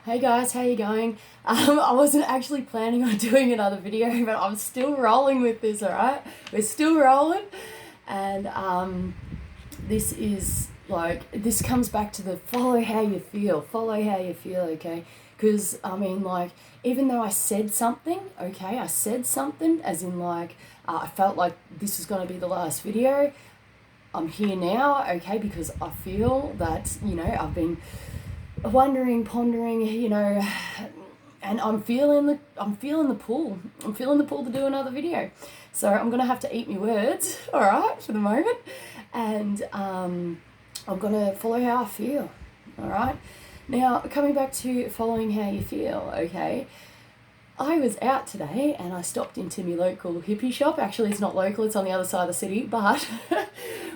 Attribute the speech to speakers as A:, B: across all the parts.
A: Hey guys, how you going? I wasn't actually planning on doing another video, but I'm still rolling with this, alright? We're still rolling. And this comes back to the follow how you feel, okay? Because, even though I said something, okay, as in I felt like this was going to be the last video. I'm here now, okay, because I feel that, I've been wondering, pondering, and I'm feeling the pull. I'm feeling the pull to do another video. So I'm gonna have to eat my words, all right, for the moment, and I'm gonna follow how I feel, all right. Now, coming back to following how you feel, okay. I was out today and I stopped into my local hippie shop. Actually, it's not local, it's on the other side of the city, but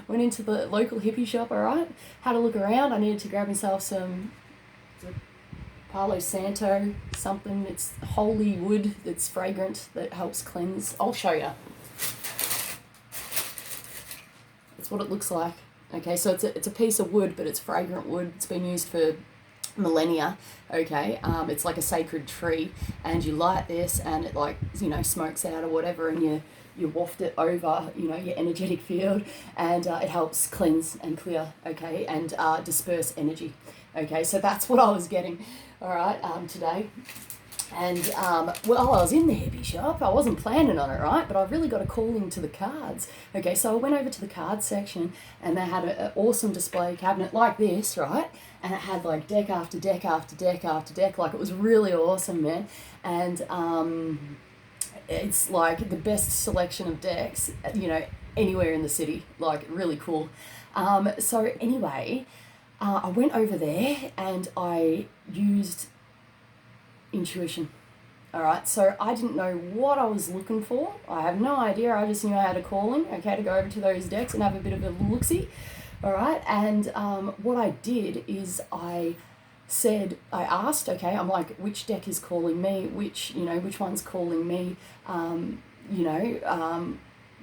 A: went into the local hippie shop, all right. Had a look around. I needed to grab myself some Palo Santo, something. It's holy wood that's fragrant, that helps cleanse. I'll show you. That's what it looks like. Okay, so it's a piece of wood, but it's fragrant wood. It's been used for millennia, okay. It's like a sacred tree, and you light this and it smokes out or whatever, and you waft it over, your energetic field, and it helps cleanse and clear, okay, and disperse energy, okay. So that's what I was getting, all right, today. And while I was in the hippie shop, I wasn't planning on it, right? But I really got a calling to the cards. Okay, so I went over to the card section, and they had an awesome display cabinet like this, right? And it had like deck after deck after deck after deck. Like, it was really awesome, man. And it's like the best selection of decks, anywhere in the city. Like, really cool. So anyway, I went over there and I used intuition. All right, so I didn't know what I was looking for. I have no idea. I just knew I had a calling, okay, to go over to those decks and have a bit of a look-see. All right, and what I did is I asked, okay, I'm like, which deck is calling me? Which one's calling me?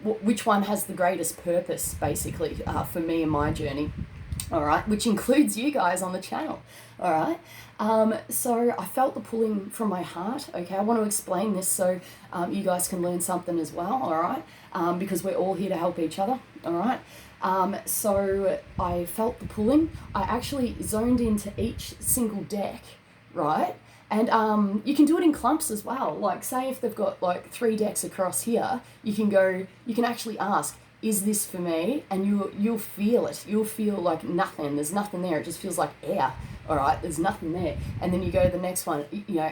A: Which one has the greatest purpose, basically, for me and my journey? All right, which includes you guys on the channel. All right, so I felt the pulling from my heart. Okay, I want to explain this so you guys can learn something as well. All right, because we're all here to help each other. All right, so I felt the pulling. I actually zoned into each single deck, right? And you can do it in clumps as well. Like, say if they've got like 3 decks across here, you can actually ask, is this for me? And you'll feel it. You'll feel like nothing. There's nothing there. It just feels like air. All right, there's nothing there. And then you go to the next one,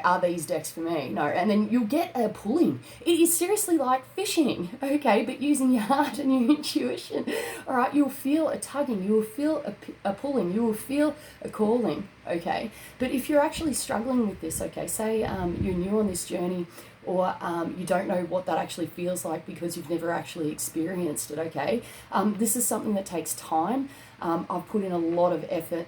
A: are these decks for me? No. And then you'll get a pulling. It is seriously like fishing, okay, but using your heart and your intuition. All right, you'll feel a tugging. You will feel a pulling. You will feel a calling, okay? But if you're actually struggling with this, okay, say you're new on this journey, or you don't know what that actually feels like because you've never actually experienced it, okay? This is something that takes time. I've put in a lot of effort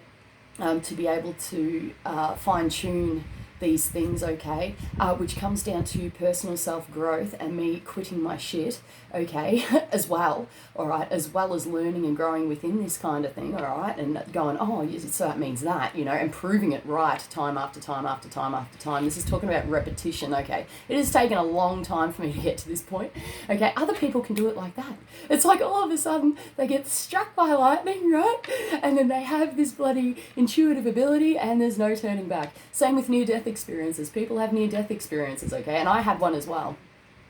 A: to be able to fine-tune these things, okay, which comes down to personal self-growth and me quitting my shit, okay, as well, all right, as well as learning and growing within this kind of thing, all right, and going, oh, so that means that, and proving it right time after time after time after time. This is talking about repetition, okay. It has taken a long time for me to get to this point, okay. Other people can do it like that. It's like all of a sudden they get struck by lightning, right, and then they have this bloody intuitive ability and there's no turning back. Same with near-death experiences. People have near-death experiences, okay, and I had one as well.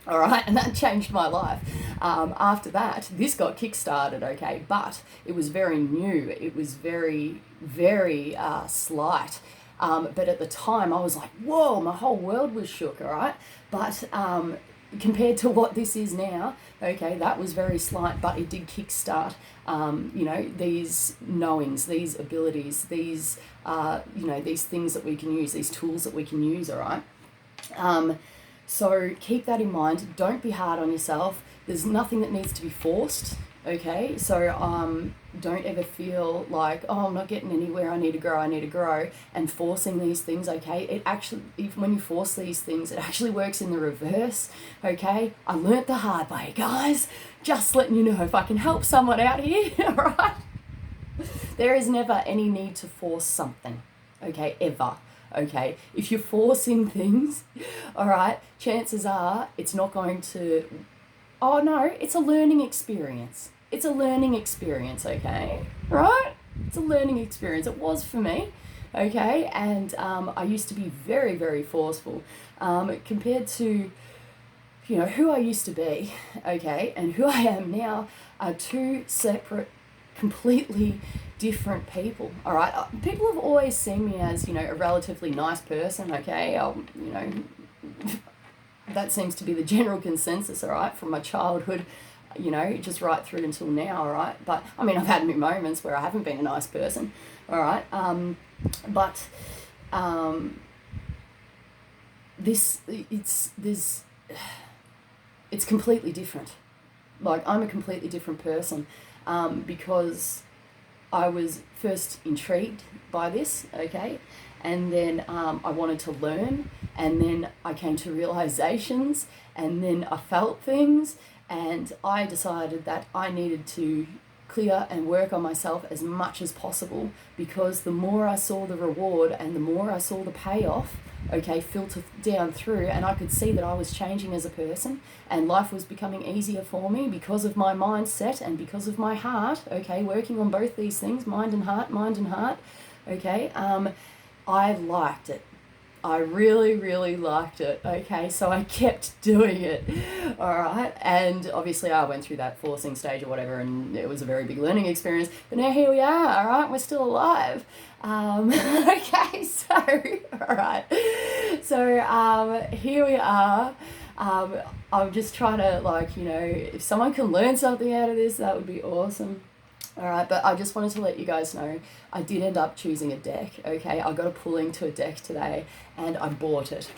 A: All right, and that changed my life. After that, this got kick-started, okay, but it was very new. It was very, very slight. But at the time, I was like, whoa, my whole world was shook, all right? But compared to what this is now, okay, that was very slight, but it did kickstart, these knowings, these abilities, these, these things that we can use, these tools that we can use, all right? So keep that in mind. Don't be hard on yourself. There's nothing that needs to be forced, okay? So don't ever feel like, oh, I'm not getting anywhere, I need to grow, and forcing these things, okay? It actually, even when you force these things, it actually works in the reverse, okay? I learnt the hard way, guys. Just letting you know if I can help someone out here, all right? There is never any need to force something, okay, ever. okay? If you're forcing things, all right, chances are it's not going to, oh no, it's a learning experience. It's a learning experience, okay? Right? It's a learning experience. It was for me, okay? And I used to be very, very forceful compared to, you know, who I used to be, okay, and who I am now are two separate, completely different people, all right? People have always seen me as, you know, a relatively nice person, okay? You know, that seems to be the general consensus, all right, from my childhood, you know, just right through until now, all right? But, I mean, I've had moments where I haven't been a nice person, all right? But it's completely different. Like, I'm a completely different person because I was first intrigued by this, okay? And then I wanted to learn, and then I came to realizations, and then I felt things, and I decided that I needed to clear and work on myself as much as possible, because the more I saw the reward and the more I saw the payoff, okay, filter down through, and I could see that I was changing as a person and life was becoming easier for me because of my mindset and because of my heart, okay, working on both these things, mind and heart, okay, I liked it. I really, really liked it, okay, so I kept doing it, all right, and obviously I went through that forcing stage or whatever, and it was a very big learning experience, but now here we are, all right, we're still alive, okay, so, all right, so here we are. I'm just trying to, like, you know, if someone can learn something out of this, that would be awesome. All right, but I just wanted to let you guys know I did end up choosing a deck, okay? I got a pulling to a deck today and I bought it.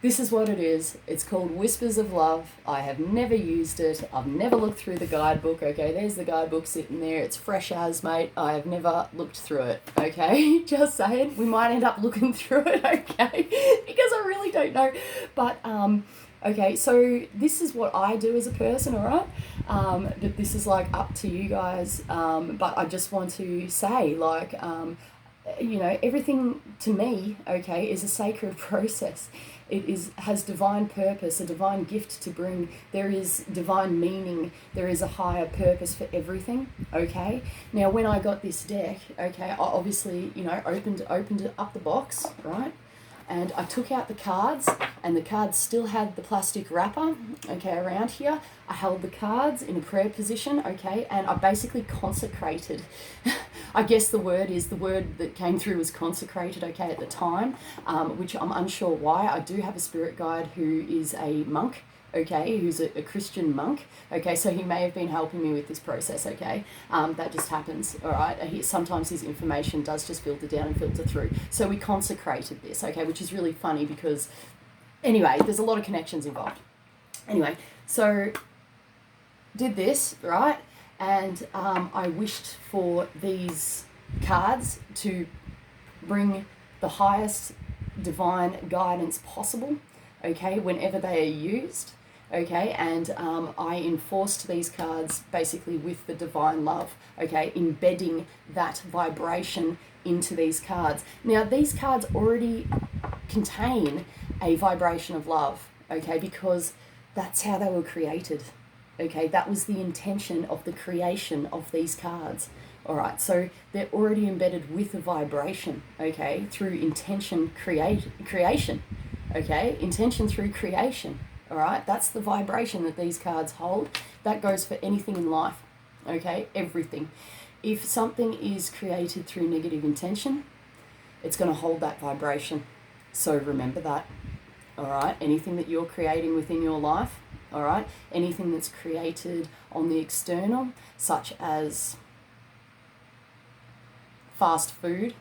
A: This is what it is. It's called Whispers of Love. I have never used it. I've never looked through the guidebook, okay? There's the guidebook sitting there. It's fresh as, mate. I have never looked through it, okay? Just saying. We might end up looking through it, okay? Because I really don't know. But, okay, so this is what I do as a person, all right? But this is, like, up to you guys. But I just want to say, like, you know, everything to me, okay, is a sacred process. It has divine purpose, a divine gift to bring. There is divine meaning. There is a higher purpose for everything, okay? Now, when I got this deck, okay, I obviously, you know, opened it up the box, right? And I took out the cards, and the cards still had the plastic wrapper, okay, around here. I held the cards in a prayer position, okay, and I basically consecrated. I guess the word that came through was consecrated, okay, at the time, which I'm unsure why. I do have a spirit guide who is a monk, okay, who's a Christian monk, okay, so he may have been helping me with this process, okay, that just happens, all right, sometimes his information does just filter down and filter through, so we consecrated this, okay, which is really funny because, anyway, there's a lot of connections involved. Anyway, so, did this, right, and I wished for these cards to bring the highest divine guidance possible, okay, whenever they are used, okay, and I enforced these cards basically with the divine love, okay, embedding that vibration into these cards. Now, these cards already contain a vibration of love, okay, because that's how they were created, okay, that was the intention of the creation of these cards. All right, so they're already embedded with a vibration, okay, through intention creation, okay, intention through creation, all right, that's the vibration that these cards hold. That goes for anything in life, okay, everything. If something is created through negative intention, it's going to hold that vibration, so remember that, all right, anything that you're creating within your life, all right, anything that's created on the external, such as fast food,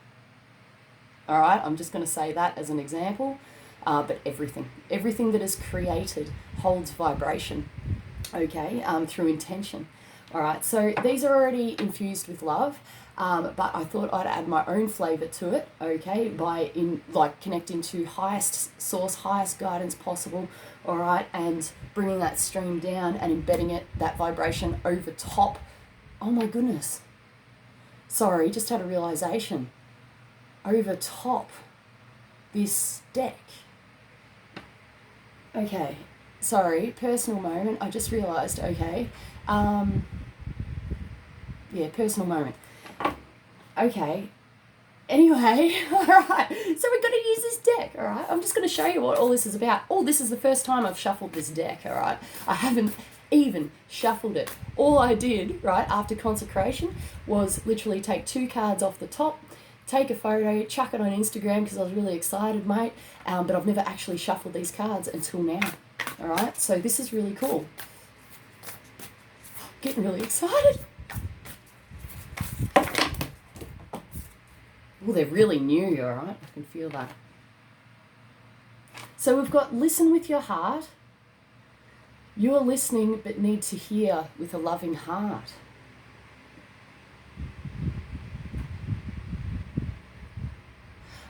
A: all right, I'm just going to say that as an example, but everything that is created holds vibration, okay, through intention, all right, so these are already infused with love, but I thought I'd add my own flavour to it, okay, by connecting to highest source, highest guidance possible, all right, and bringing that stream down and embedding that vibration over top. Oh my goodness. Sorry, just had a realization. Over top this deck. Okay, sorry, personal moment. I just realised, okay. Yeah, personal moment. Okay. Anyway, all right. So we're going to use this deck, all right? I'm just going to show you what all this is about. Oh, this is the first time I've shuffled this deck, all right? I haven't even shuffled it. All I did, right, after consecration was literally take 2 cards off the top, take a photo, chuck it on Instagram because I was really excited, mate. But I've never actually shuffled these cards until now, all right? So this is really cool. Getting really excited. Well, they're really new, all right? I can feel that. So we've got listen with your heart. You are listening but need to hear with a loving heart.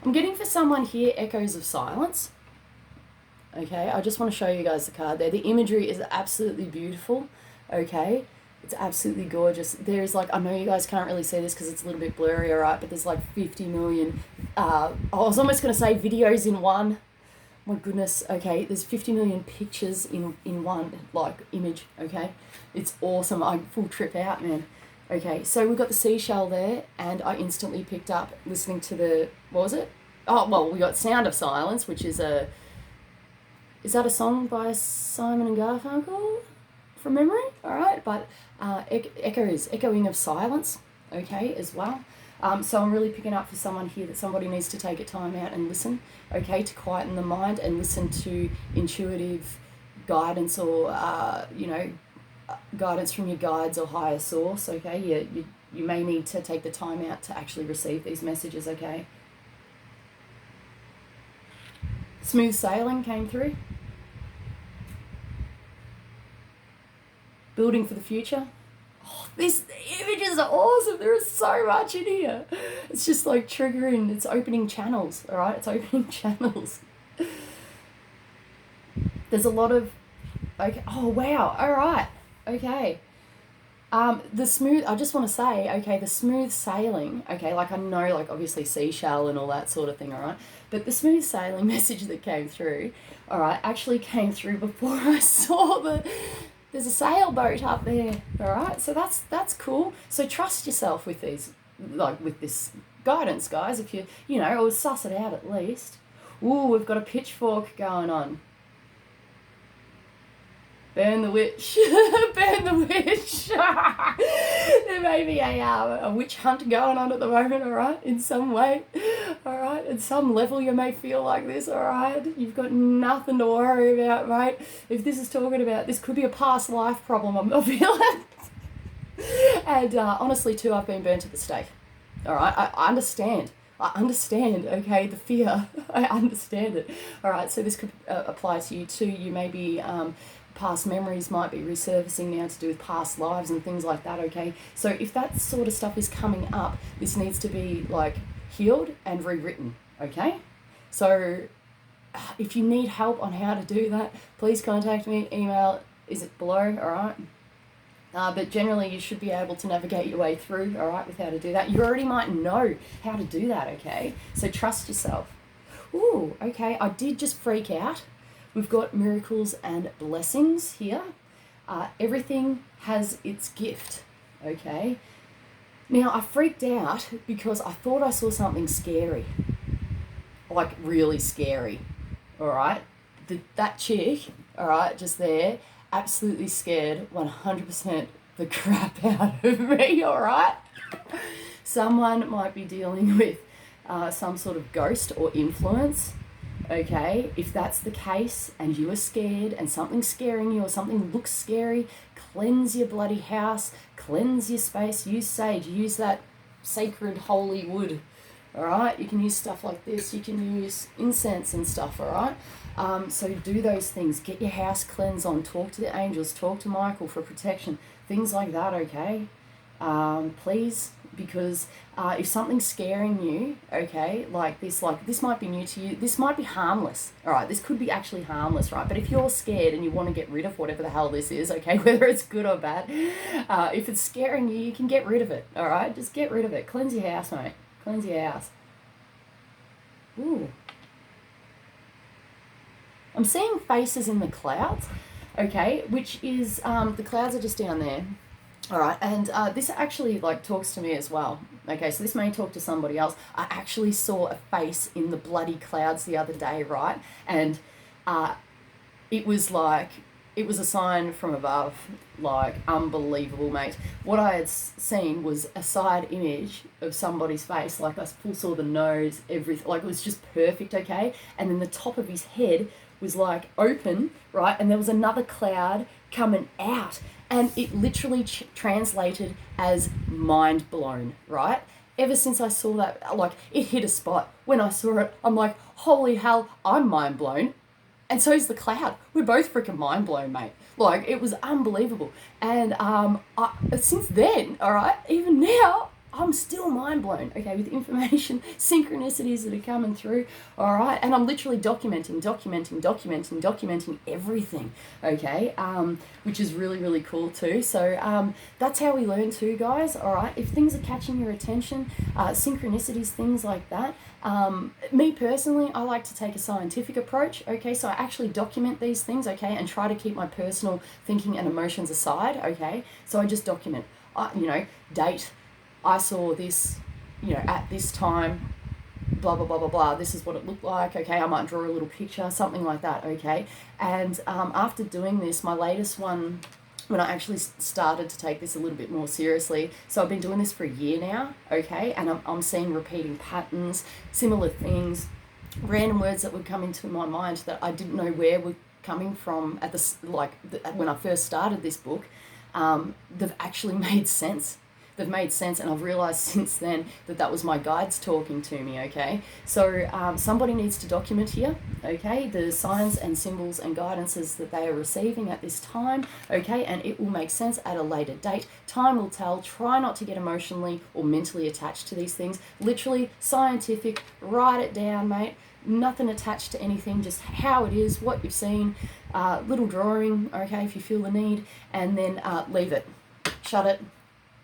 A: I'm getting for someone here echoes of silence. Okay, I just want to show you guys the card there. The imagery is absolutely beautiful. Okay. It's absolutely gorgeous. There's like, I know you guys can't really see this because it's a little bit blurry, all right, but there's like 50 million, I was almost going to say videos in one. My goodness, okay, there's 50 million pictures in one, like, image, okay? It's awesome. I full trip out, man. Okay, so we've got the seashell there, and I instantly picked up listening to the, what was it? Oh, well, we got Sound of Silence, which is is that a song by Simon and Garfunkel? From memory, all right, but echoing of silence, okay, as well. So I'm really picking up for someone here that somebody needs to take a time out and listen, okay, to quieten the mind and listen to intuitive guidance or, guidance from your guides or higher source, okay. You may need to take the time out to actually receive these messages, okay. Smooth sailing came through. Building for the future. Oh, these images are awesome. There is so much in here. It's just like triggering. It's opening channels. All right, it's opening channels. There's a lot of. Okay. Oh wow. All right. Okay. The smooth. I just want to say. Okay. The smooth sailing. Okay. Like I know. Like obviously seashell and all that sort of thing. All right. But the smooth sailing message that came through. All right. Actually came through before I saw the. There's a sailboat up there, all right? So that's cool. So trust yourself with these, like with this guidance, guys, if or suss it out at least. Ooh, we've got a pitchfork going on. Burn the witch. Burn the witch. There may be a witch hunt going on at the moment, all right, in some way. All right, at some level you may feel like this, all right? You've got nothing to worry about, mate. If this is talking about, this could be a past life problem, I'm not feeling. And honestly, too, I've been burnt at the stake. All right, I understand. Okay, the fear. I understand it. All right, so this could apply to you too. You may be... past memories might be resurfacing now to do with past lives and things like that, okay? So if that sort of stuff is coming up, this needs to be, like, healed and rewritten, okay? So if you need help on how to do that, please contact me. Email is it below, all right? But generally you should be able to navigate your way through, all right, with how to do that. You already might know how to do that, okay? So trust yourself. Ooh, okay, I did just freak out. We've got miracles and blessings here. Everything has its gift, okay? Now, I freaked out because I thought I saw something scary. Like, really scary, all right? That chick, all right, just there, absolutely scared 100% the crap out of me, all right? Someone might be dealing with some sort of ghost or influence. Okay, if that's the case and you are scared and something's scaring you or something looks scary, cleanse your bloody house, cleanse your space, use sage, use that sacred holy wood, all right? You can use stuff like this, you can use incense and stuff, all right? So do those things, get your house cleansed on, talk to the angels, talk to Michael for protection, things like that, okay? Please, because if something's scaring you, okay, like this might be new to you, this might be harmless, all right, this could be actually harmless, right, but if you're scared and you want to get rid of whatever the hell this is, okay, whether it's good or bad, if it's scaring you, you can get rid of it, all right, just get rid of it, cleanse your house, mate, cleanse your house. Ooh, I'm seeing faces in the clouds, okay, which is, the clouds are just down there. All right, and this actually like talks to me as well. Okay, so this may talk to somebody else. I actually saw a face in the bloody clouds the other day, right? And it was like, it was a sign from above, like unbelievable, mate. What I had seen was a side image of somebody's face, like I full saw the nose, everything, like it was just perfect, okay? And then the top of his head was like open, right? And there was another cloud coming out, and it literally translated as mind blown, right? Ever since I saw that, like it hit a spot. When I saw it, I'm like, holy hell, I'm mind blown. And so is the cloud. We're both freaking mind blown, mate. Like, it was unbelievable. And since then, all right, even now, I'm still mind blown, okay, with information, synchronicities that are coming through, all right? And I'm literally documenting everything, okay, which is really, really cool too. So that's how we learn too, guys, all right? If things are catching your attention, synchronicities, things like that, me personally, I like to take a scientific approach, okay? So I actually document these things, okay, and try to keep my personal thinking and emotions aside, okay? So I just document, date, I saw this, at this time, blah, blah, blah, blah, blah. This is what it looked like, okay? I might draw a little picture, something like that, okay? And after doing this, my latest one, when I actually started to take this a little bit more seriously, so I've been doing this for a year now, okay? And I'm seeing repeating patterns, similar things, random words that would come into my mind that I didn't know where were coming from when I first started this book. They've actually made sense. They've made sense, and I've realised since then that was my guides talking to me, okay? So somebody needs to document here, okay, the signs and symbols and guidances that they are receiving at this time, okay, and it will make sense at a later date. Time will tell. Try not to get emotionally or mentally attached to these things. Literally, scientific, write it down, mate. Nothing attached to anything, just how it is, what you've seen, little drawing, okay, if you feel the need, and then leave it. Shut it.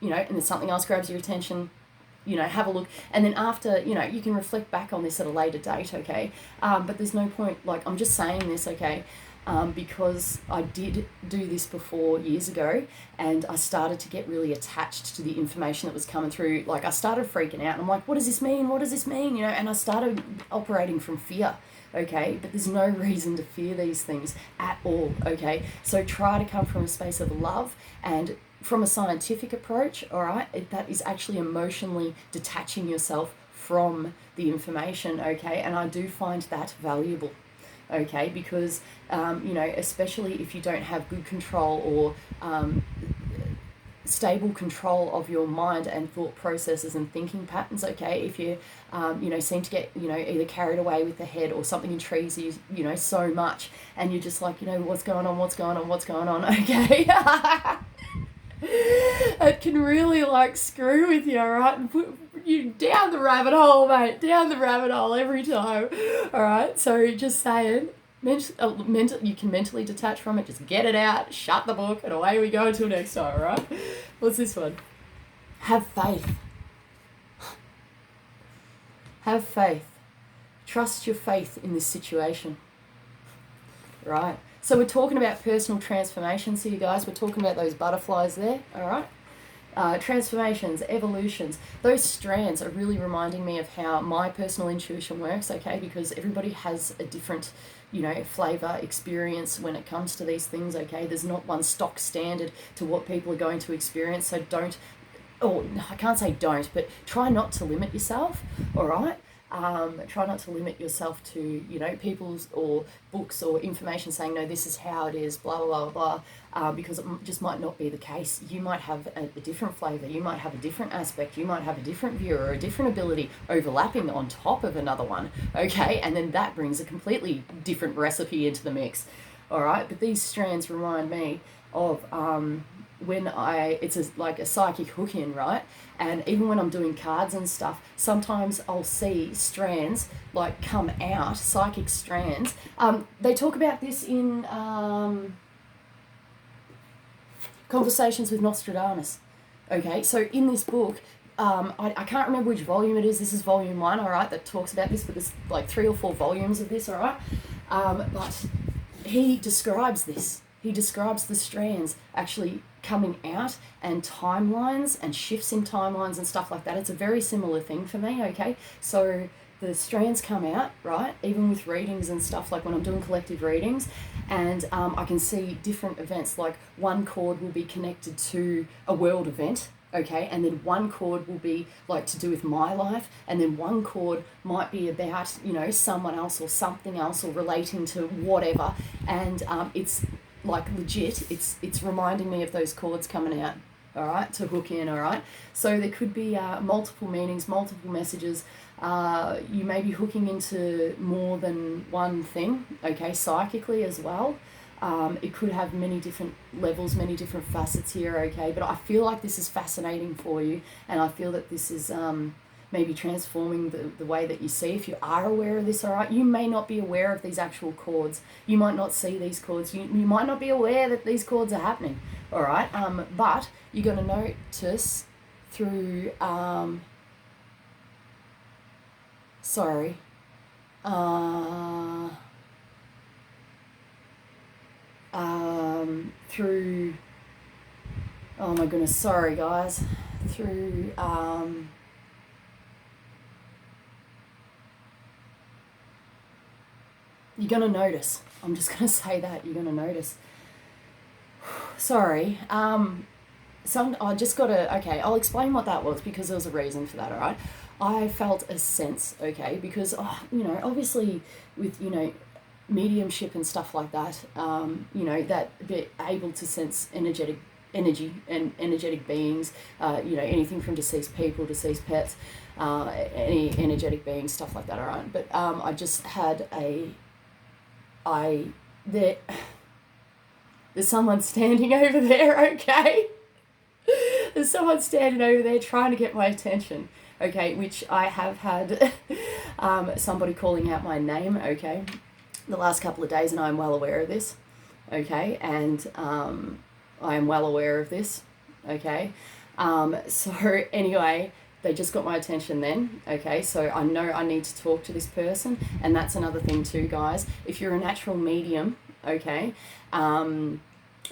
A: And then something else grabs your attention, have a look. And then after, you can reflect back on this at a later date, okay? But there's no point, I'm just saying this, okay? Because I did do this before years ago, and I started to get really attached to the information that was coming through. Like, I started freaking out, and I'm like, what does this mean? What does this mean? And I started operating from fear. Okay, but there's no reason to fear these things at all, okay? So try to come from a space of love and from a scientific approach, all right, that is actually emotionally detaching yourself from the information, okay? And I do find that valuable, okay? Because, especially if you don't have good control or stable control of your mind and thought processes and thinking patterns, okay? If you, seem to get, either carried away with the head or something intrigues you, so much, and you're just like, what's going on, okay? It can really screw with you, all right, and put you down the rabbit hole, mate, down the rabbit hole every time, all right? So just saying, you can mentally detach from it, just get it out, shut the book, and away we go until next time, all right? What's this one? Have faith. Have faith. Trust your faith in this situation, right? So we're talking about personal transformations here, guys. We're talking about those butterflies there, all right? Transformations, evolutions. Those strands are really reminding me of how my personal intuition works, okay? Because everybody has a different, flavour, experience when it comes to these things, okay? There's not one stock standard to what people are going to experience, so I can't say don't, but try not to limit yourself, all right? Try not to limit yourself to, people's or books or information saying, no, this is how it is, blah, blah, blah, blah, because it just might not be the case. You might have a different flavour, you might have a different aspect, you might have a different view or a different ability overlapping on top of another one, okay? And then that brings a completely different recipe into the mix, all right? But these strands remind me of when it's like a psychic hook in, right? And even when I'm doing cards and stuff, sometimes I'll see strands come out, psychic strands. They talk about this in Conversations with Nostradamus. Okay, so in this book, I can't remember which volume it is. This is volume 1, all right, that talks about this, but there's 3 or 4 volumes of this, all right? But he describes this. He describes the strands actually coming out and timelines and shifts in timelines and stuff like that. It's a very similar thing for me, okay? So the strands come out, right? Even with readings and stuff, like when I'm doing collective readings, and I can see different events. Like one chord will be connected to a world event, okay? And then one chord will be like to do with my life, and then one chord might be about, you know, someone else or something else or relating to whatever. And it's like legit, it's reminding me of those chords coming out, all right, to hook in, all right? So there could be multiple meanings, multiple messages. You may be hooking into more than one thing, okay, psychically as well. It could have many different levels, many different facets here, okay? But I feel like this is fascinating for you, and I feel that this is maybe transforming the way that you see. If you are aware of this, all right, you may not be aware of these actual chords. You might not see these chords. You might not be aware that these chords are happening, all right? But you're going to notice through... through, oh my goodness, sorry guys, through, you're going to notice. I'm just going to say that, you're going to notice. Sorry. I just got to, okay, I'll explain what that was because there was a reason for that, all right? I felt a sense, okay, because, you know, obviously with, you know, mediumship and stuff like that, you know, that bit able to sense energy and energetic beings, you know, anything from deceased people, deceased pets, any energetic beings, stuff like that, all right? But I just had there's someone standing over there, okay? There's someone standing over there trying to get my attention, okay, which I have had somebody calling out my name, okay, the last couple of days, and I'm well aware of this, okay, and I am well aware of this, okay. So anyway, they just got my attention then, okay, so I know I need to talk to this person, and that's another thing too, guys. If you're a natural medium, okay,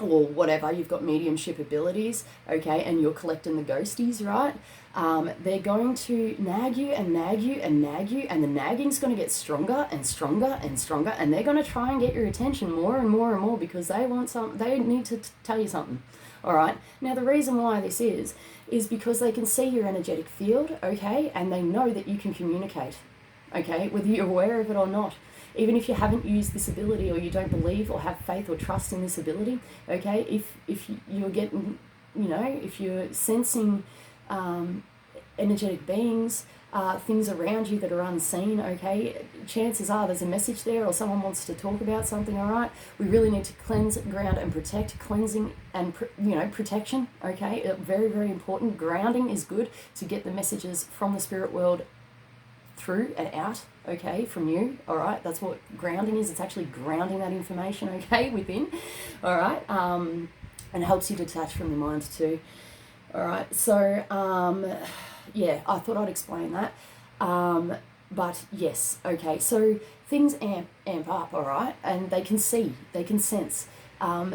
A: or whatever, you've got mediumship abilities, okay, and you're collecting the ghosties, right? They're going to nag you and nag you and nag you, and the nagging's going to get stronger and stronger and stronger, and they're going to try and get your attention more and more and more because they want they need to tell you something, all right? Now, the reason why this is because they can see your energetic field, okay, and they know that you can communicate, okay, whether you're aware of it or not. Even if you haven't used this ability, or you don't believe or have faith or trust in this ability, okay, if you're getting, you know, if you're sensing energetic beings, things around you that are unseen, okay, chances are there's a message there or someone wants to talk about something, all right? We really need to cleanse, ground and protect. Cleansing and, you know, protection, okay, very, very important. Grounding is good to get the messages from the spirit world through and out, okay, from you, all right? That's what grounding is. It's actually grounding that information, okay, within, all right? And helps you detach from the mind too, all right? So, yeah, I thought I'd explain that. But yes, okay, so things amp up, all right? And they can see, they can sense.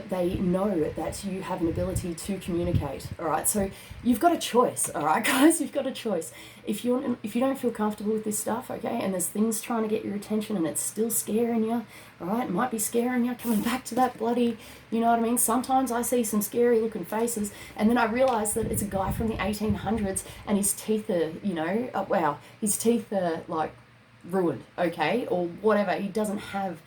A: They know that you have an ability to communicate, all right? So you've got a choice, all right, guys? You've got a choice. If you don't feel comfortable with this stuff, okay, and there's things trying to get your attention and it's still scaring you, all right? It might be scaring you, coming back to that bloody, you know what I mean? Sometimes I see some scary looking faces, and then I realise that it's a guy from the 1800s and his teeth are, you know, wow, his teeth are like ruined, okay, or whatever. He doesn't have...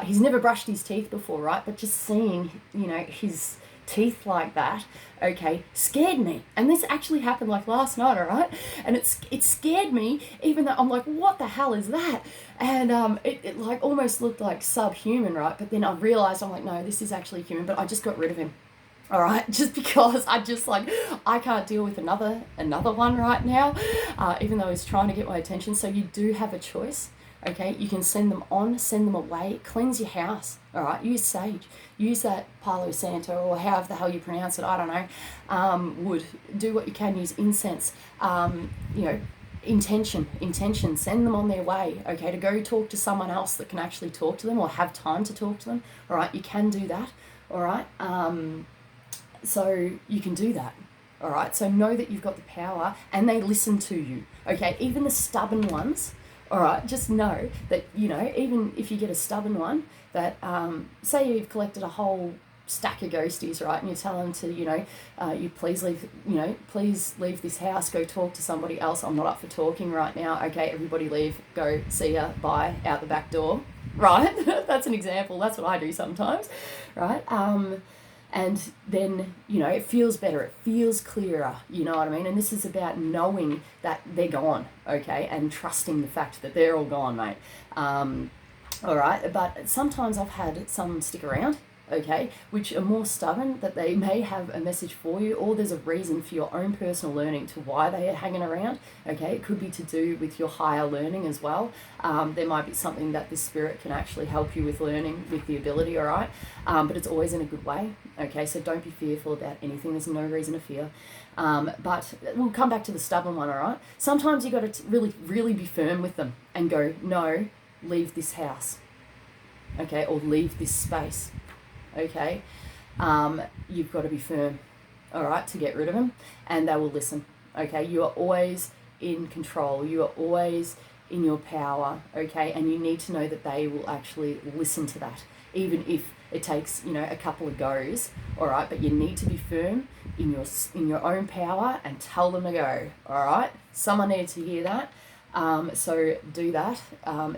A: he's never brushed his teeth before, right? But just seeing, you know, his teeth like that, okay, scared me. And this actually happened like last night, all right? And it scared me, even though I'm like, what the hell is that? And it like almost looked like subhuman, right? But then I realized, I'm like, no, this is actually human. But I just got rid of him, all right? Just because I just like, I can't deal with another one right now, even though he's trying to get my attention. So you do have a choice. Okay, you can send them on, send them away, cleanse your house, all right? Use sage, use that Palo Santo, or however the hell you pronounce it, I don't know, wood. Do what you can, use incense, you know, intention, send them on their way, okay, to go talk to someone else that can actually talk to them or have time to talk to them. All right, you can do that. All right, so you can do that. All right, so know that you've got the power and they listen to you, okay, even the stubborn ones. All right, just know that, you know, even if you get a stubborn one, that say you've collected a whole stack of ghosties, right, and you tell them to, you know, you please leave this house, go talk to somebody else, I'm not up for talking right now, okay, everybody leave, go, see ya, bye, out the back door, right? That's an example. That's what I do sometimes, right? And then, you know, it feels better, it feels clearer, you know what I mean? And this is about knowing that they're gone, okay, and trusting the fact that they're all gone, mate. All right, but sometimes I've had some stick around, okay, which are more stubborn, that they may have a message for you, or there's a reason for your own personal learning to why they are hanging around, okay. It could be to do with your higher learning as well. There might be something that this spirit can actually help you with learning, with the ability, all right, but it's always in a good way, okay, so don't be fearful about anything. There's no reason to fear. But we'll come back to the stubborn one, all right. Sometimes you got to really be firm with them and go, no, leave this house, okay, or leave this space. Okay, you've got to be firm, all right, to get rid of them, and they will listen, okay. You are always in control, you are always in your power, okay, and you need to know that they will actually listen to that, even if it takes, you know, a couple of goes, all right, but you need to be firm in your own power and tell them to go, all right. Someone needs to hear that. So do that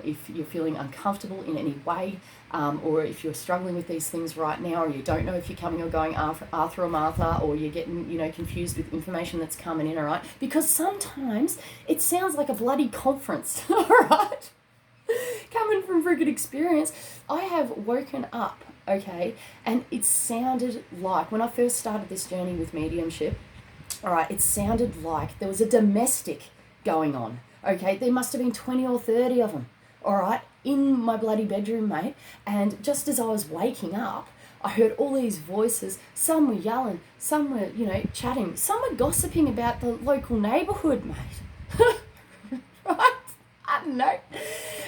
A: if you're feeling uncomfortable in any way, or if you're struggling with these things right now, or you don't know if you're coming or going Arthur or Martha, or you're getting, you know, confused with information that's coming in, all right? Because sometimes it sounds like a bloody conference, all right? Coming from freaking experience, I have woken up, okay, and it sounded like, when I first started this journey with mediumship, all right, it sounded like there was a domestic going on. Okay, there must have been 20 or 30 of them, all right, in my bloody bedroom, mate. And just as I was waking up, I heard all these voices. Some were yelling, some were, you know, chatting, some were gossiping about the local neighbourhood, mate. Right? I don't know.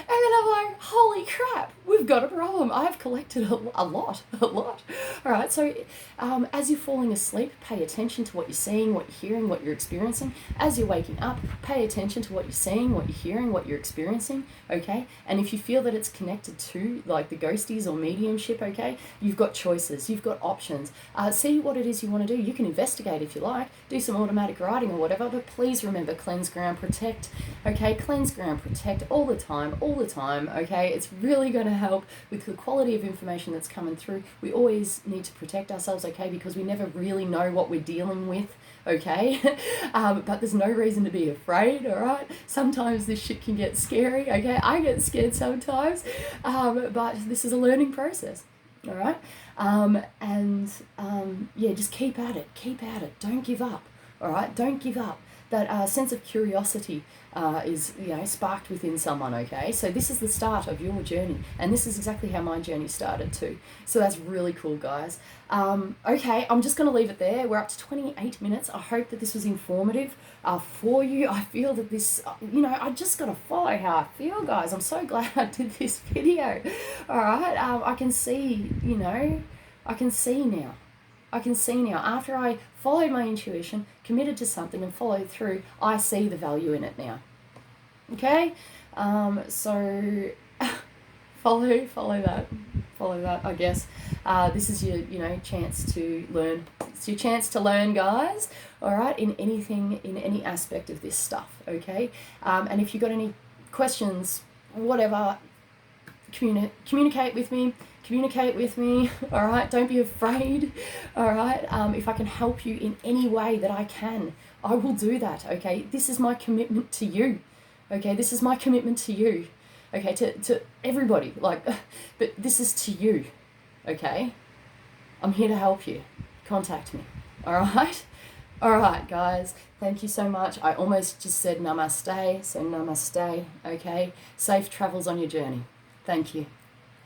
A: And then I'm like, holy crap, we've got a problem. I've collected a lot. All right, so as you're falling asleep, pay attention to what you're seeing, what you're hearing, what you're experiencing. As you're waking up, pay attention to what you're seeing, what you're hearing, what you're experiencing, okay? And if you feel that it's connected to, like, the ghosties or mediumship, okay, you've got choices, you've got options. See what it is you want to do. You can investigate if you like, do some automatic writing or whatever, but please remember, cleanse, ground, protect, okay? Cleanse, ground, protect all the time, okay? It's really going to help with the quality of information that's coming through. We always need to protect ourselves, okay, because we never really know what we're dealing with, okay? But there's no reason to be afraid, all right? Sometimes this shit can get scary, okay? I get scared sometimes, but this is a learning process, all right? Yeah, just keep at it, don't give up, all right? Don't give up. That sense of curiosity is, you know, sparked within someone, okay? So this is the start of your journey, and this is exactly how my journey started too. So that's really cool, guys. Okay, I'm just going to leave it there. We're up to 28 minutes. I hope that this was informative for you. I feel that this, you know, I just got to follow how I feel, guys. I'm so glad I did this video. All right, I can see, you know, I can see now. After I followed my intuition, committed to something and followed through, I see the value in it now. Okay? So follow that, I guess. This is your, you know, chance to learn. It's your chance to learn, guys. All right? In anything, in any aspect of this stuff, okay? And if you've got any questions, whatever, communicate with me, all right? Don't be afraid, all right? If I can help you in any way that I can, I will do that, okay? This is my commitment to you, okay? This is my commitment to you, okay? To everybody, like, but this is to you, okay? I'm here to help you. Contact me, all right? All right, guys, thank you so much. I almost just said namaste, so namaste, okay? Safe travels on your journey. Thank you.